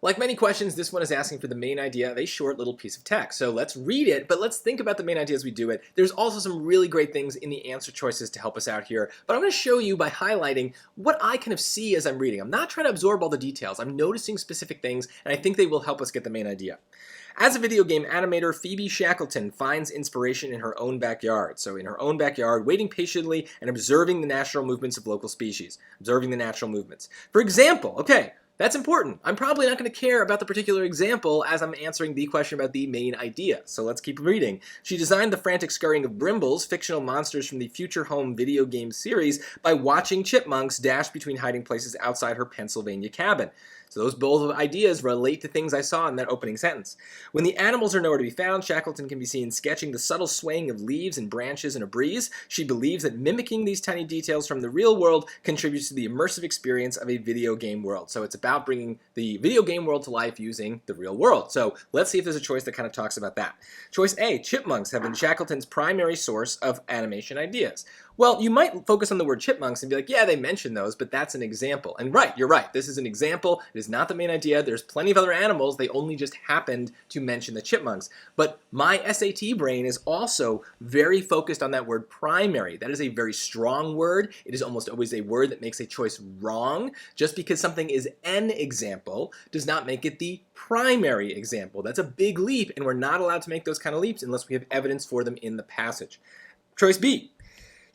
Like many questions, this one is asking for the main idea of a short little piece of text. So let's read it, but let's think about the main idea as we do it. There's also some really great things in the answer choices to help us out here, but I'm going to show you by highlighting what I kind of see as I'm reading. I'm not trying to absorb all the details. I'm noticing specific things, and I think they will help us get the main idea. As a video game animator, Phoebe Shackleton finds inspiration in her own backyard. So in her own backyard, waiting patiently and observing the natural movements of local species. Observing the natural movements. For example, okay, that's important. I'm probably not going to care about the particular example as I'm answering the question about the main idea. So let's keep reading. She designed the frantic scurrying of Brimbles, fictional monsters from the Future Home video game series, by watching chipmunks dash between hiding places outside her Pennsylvania cabin. So those both ideas relate to things I saw in that opening sentence. When the animals are nowhere to be found, Shackleton can be seen sketching the subtle swaying of leaves and branches in a breeze. She believes that mimicking these tiny details from the real world contributes to the immersive experience of a video game world. So it's about bringing the video game world to life using the real world. So let's see if there's a choice that kind of talks about that. Choice A, chipmunks have been Shackleton's primary source of animation ideas. Well, you might focus on the word chipmunks and be like, yeah, they mention those, but that's an example. And right, you're right. This is an example. It is not the main idea. There's plenty of other animals. They only just happened to mention the chipmunks. But my SAT brain is also very focused on that word primary. That is a very strong word. It is almost always a word that makes a choice wrong. Just because something is an example does not make it the primary example. That's a big leap, and we're not allowed to make those kind of leaps unless we have evidence for them in the passage. Choice B.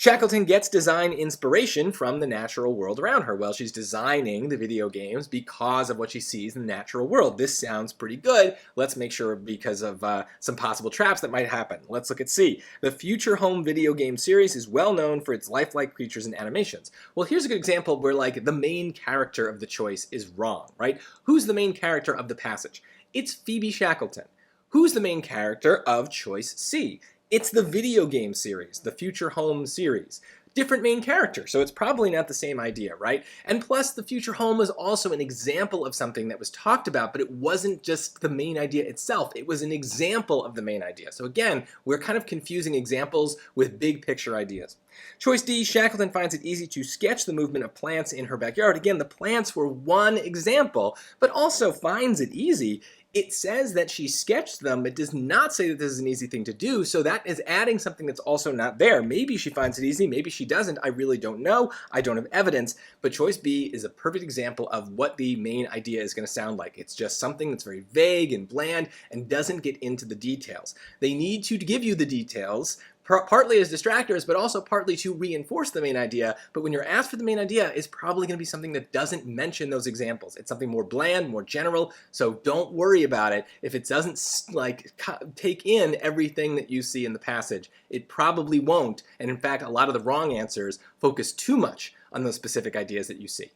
Shackleton gets design inspiration from the natural world around her. Well, she's designing the video games because of what she sees in the natural world. This sounds pretty good. Let's make sure because of some possible traps that might happen. Let's look at C. The Future Home video game series is well known for its lifelike creatures and animations. Well, here's a good example where like the main character of the choice is wrong, right? Who's the main character of the passage? It's Phoebe Shackleton. Who's the main character of choice C? It's the video game series, the Future Home series. Different main character, so it's probably not the same idea, right? And plus, the Future Home was also an example of something that was talked about, but it wasn't just the main idea itself. It was an example of the main idea. So again, we're kind of confusing examples with big picture ideas. Choice D, Shackleton finds it easy to sketch the movement of plants in her backyard. Again, the plants were one example, but also finds it easy. It says that she sketched them. It does not say that this is an easy thing to do, so that is adding something that's also not there. Maybe she finds it easy, maybe she doesn't. I really don't know. I don't have evidence, but choice B is a perfect example of what the main idea is going to sound like. It's just something that's very vague and bland and doesn't get into the details. They need to give you the details, partly as distractors, but also partly to reinforce the main idea. But when you're asked for the main idea, it's probably going to be something that doesn't mention those examples. It's something more bland, more general, so don't worry about it. If it doesn't like take in everything that you see in the passage, it probably won't. And in fact, a lot of the wrong answers focus too much on those specific ideas that you see.